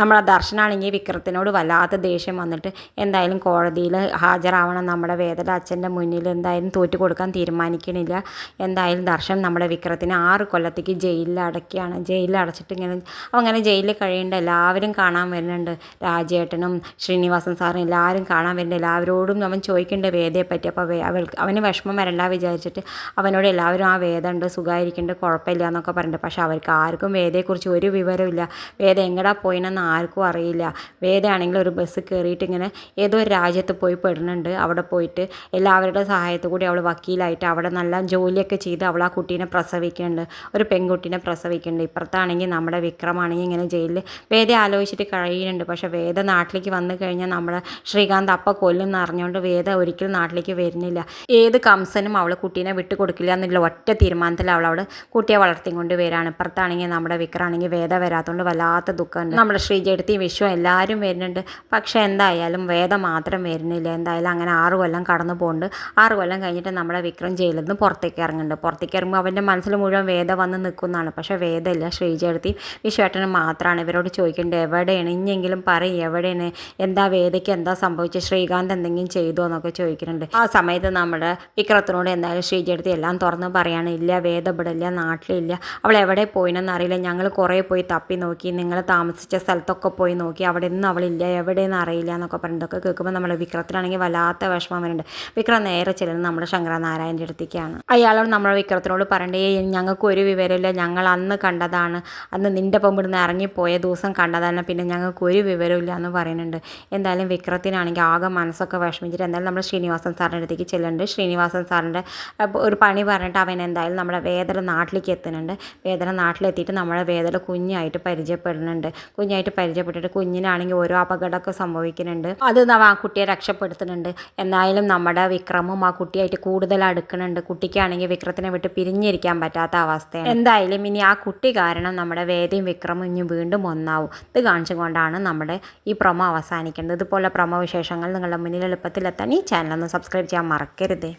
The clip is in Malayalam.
നമ്മുടെ ദർശനാണെങ്കിൽ വിക്രത്തിനോട് വല്ലാത്ത ദേഷ്യം വന്നിട്ട് എന്തായാലും കോടതിയിൽ ഹാജരാവണം, നമ്മുടെ വേദയുടെ അച്ഛൻ്റെ മുന്നിൽ എന്തായാലും തോറ്റു കൊടുക്കാൻ തീരുമാനിക്കണില്ല. എന്തായാലും ദർശൻ നമ്മുടെ വിക്രത്തിനെ 6 കൊല്ലത്തേക്ക് ജയിലിൽ അടയ്ക്കുകയാണ്. ജയിലിൽ അടച്ചിട്ട് അങ്ങനെ ജയിലിൽ കഴിയേണ്ട എല്ലാവരും കാണാൻ വരുന്നുണ്ട്. രാജേട്ടനും ശ്രീനിവാസൻ സാറും എല്ലാവരും കാണാൻ വരുന്നുണ്ട്. എല്ലാവരോടും അവൻ ചോദിക്കേണ്ട വേദയെ പറ്റി. അപ്പോൾ അവന് വിഷമം വരണ്ട വിചാരിച്ചിട്ട് അവനോട് എല്ലാവരും ആ വേദ ഉണ്ട്, സുഖമായിരിക്കുന്നുണ്ട്, കുഴപ്പമില്ല എന്നൊക്കെ പറഞ്ഞിട്ട്. പക്ഷെ അവർക്ക് ആർക്കും വേദയെക്കുറിച്ച് ഒരു വിവരമില്ല. വേദ എങ്ങടാ പോയിനെന്ന് ആർക്കും അറിയില്ല. വേദയാണെങ്കിൽ ഒരു ബസ് കയറിയിട്ട് ഇങ്ങനെ ഏതോ ഒരു രാജ്യത്ത് പോയി പെടുന്നുണ്ട്. അവിടെ പോയിട്ട് എല്ലാവരുടെ സഹായത്തോടു കൂടി അവൾ വക്കീലായിട്ട് അവിടെ നല്ല ജോലിയൊക്കെ ചെയ്ത് അവൾ ആ കുട്ടീനെ പ്രസവിക്കുന്നുണ്ട്, ഒരു പെൺകുട്ടീനെ പ്രസവിക്കുന്നുണ്ട്. ഇപ്പുറത്താണെങ്കിൽ നമ്മുടെ വിക്രമാണെങ്കിൽ ഇങ്ങനെ ജയിലിൽ വേദ ആലോചിച്ചിട്ട് കഴിയുന്നുണ്ട്. പക്ഷേ വേദ നാട്ടിലേക്ക് വന്നു കഴിഞ്ഞാൽ നമ്മുടെ ശ്രീകാന്ത് അപ്പം കൊല്ലുമെന്ന് അറിഞ്ഞുകൊണ്ട് വേദ ഒരിക്കലും നാട്ടിലേക്ക് വരുന്നില്ല. ഏത് കംസനും അവൾ കുട്ടീനെ വിട്ടു കൊടുക്കില്ല എന്നുള്ള ഒറ്റ തീരുമാനത്തിൽ അവൾ അവിടെ കുട്ടിയെ വളർത്തിക്കൊണ്ട് വരികയാണ്. ഇപ്പുറത്താണെങ്കിൽ നമ്മുടെ വിക്രമാണെങ്കിൽ വേദ വരാത്തതുകൊണ്ട് വല്ലാത്ത ദുഃഖമുണ്ട്. നമ്മുടെ ശ്രീജേടത്തി വിശ്വം എല്ലാവരും വരുന്നുണ്ട്. പക്ഷേ എന്തായാലും വേദ മാത്രം വരുന്നില്ല. എന്തായാലും അങ്ങനെ 6 കൊല്ലം കടന്നു പോകുന്നുണ്ട്. 6 കൊല്ലം കഴിഞ്ഞിട്ട് നമ്മുടെ വിക്രം ജയിലിൽ നിന്ന് പുറത്തേക്ക് ഇറങ്ങുന്നുണ്ട്. പുറത്തേക്ക് ഇറങ്ങുമ്പോൾ അവൻ്റെ മനസ്സിൽ മുഴുവൻ വേദ വന്ന് നിൽക്കുന്നതാണ്. പക്ഷേ വേദമില്ല, ശ്രീജേടത്തി വിശ്വേട്ടന് മാത്രമാണ്. ഇവരോട് ചോദിക്കേണ്ടത് എവിടെയാണ്, ഇനിയെങ്കിലും പറയും എവിടെയാണ്, എന്താ വേദയ്ക്ക് എന്താ സംഭവിച്ചത്, ശ്രീകാന്ത് എന്തെങ്കിലും ചെയ്തോ എന്നൊക്കെ ചോദിക്കുന്നുണ്ട്. ആ സമയത്ത് നമ്മുടെ വിക്രത്തിനോട് എന്തായാലും ശ്രീജേടത്തി എല്ലാം തുറന്ന് പറയാണ്, ഇല്ല വേദ ഇവിടെ ഇല്ല, നാട്ടിലില്ല, അവൾ എവിടെ പോയിനെന്ന് അറിയില്ല, ഞങ്ങൾ കുറേ പോയി തപ്പി നോക്കി, നിങ്ങൾ താമസിച്ച സ്ഥലത്തൊക്കെ പോയി നോക്കി, അവിടെ ഒന്നും അവളില്ല, എവിടെയെന്ന് അറിയില്ല എന്നൊക്കെ പറഞ്ഞതൊക്കെ കേൾക്കുമ്പോൾ നമ്മുടെ വിക്രത്തിനാണെങ്കിൽ വല്ലാത്ത വിഷമം വരുന്നുണ്ട്. വിക്രം നേരെ ചെല്ലുന്നത് നമ്മുടെ ശങ്കരനാരായണൻ്റെ അടുത്തേക്കാണ്. അയാളോട് നമ്മുടെ വിക്രത്തിനോട് പറയണ്ടേ, ഞങ്ങൾക്ക് ഒരു വിവരമില്ല, ഞങ്ങൾ അന്ന് കണ്ടതാണ്, അന്ന് നിൻ്റെ ഒപ്പം ഇവിടുന്ന് ഇറങ്ങിപ്പോയ ദിവസം കണ്ടതാണ്, പിന്നെ ഞങ്ങൾക്ക് ഒരു വിവരമില്ല എന്ന് പറയുന്നുണ്ട്. എന്തായാലും വിക്രത്തിനാണെങ്കിൽ ആകെ മനസ്സൊക്കെ വിഷമിച്ചിട്ട് എന്തായാലും നമ്മുടെ ശ്രീനിവാസൻ സാറിൻ്റെ അടുത്തേക്ക് ചെല്ലുന്നുണ്ട്. ശ്രീനിവാസൻ സാറിൻ്റെ ഒരു പണി പറഞ്ഞിട്ട് അവൻ എന്തായാലും നമ്മുടെ വേദന നാട്ടിലേക്ക് എത്തുന്നുണ്ട്. വേദന നാട്ടിലെത്തിയിട്ട് നമ്മുടെ വേദന കുഞ്ഞായിട്ട് പരിചയപ്പെടുന്നുണ്ട്. കുഞ്ഞായിട്ട് പരിചയപ്പെട്ടിട്ട് കുഞ്ഞിനാണെങ്കിൽ ഓരോ അപകടമൊക്കെ സംഭവിക്കുന്നുണ്ട്. അത് ആ കുട്ടിയെ രക്ഷപ്പെടുത്തുന്നുണ്ട്. എന്തായാലും നമ്മുടെ വിക്രമും ആ കുട്ടിയായിട്ട് കൂടുതൽ അടുക്കുന്നുണ്ട്. കുട്ടിക്കാണെങ്കിൽ വിക്രത്തിനെ വിട്ട് പിരിഞ്ഞിരിക്കാൻ പറ്റാത്ത അവസ്ഥയാണ്. എന്തായാലും ഇനി ആ കുട്ടി കാരണം നമ്മുടെ വേദയും വിക്രമും ഇനി വീണ്ടും ഒന്നാവും. ഇത് കാണിച്ചുകൊണ്ടാണ് നമ്മുടെ ഈ പ്രൊമോ അവസാനിക്കുന്നത്. ഇതുപോലെ പ്രൊമോ വിശേഷങ്ങൾ നിങ്ങളുടെ മുന്നിൽ എളുപ്പത്തിലെത്താൻ ഈ ചാനൽ ഒന്ന് സബ്സ്ക്രൈബ് ചെയ്യാൻ മറക്കരുത്.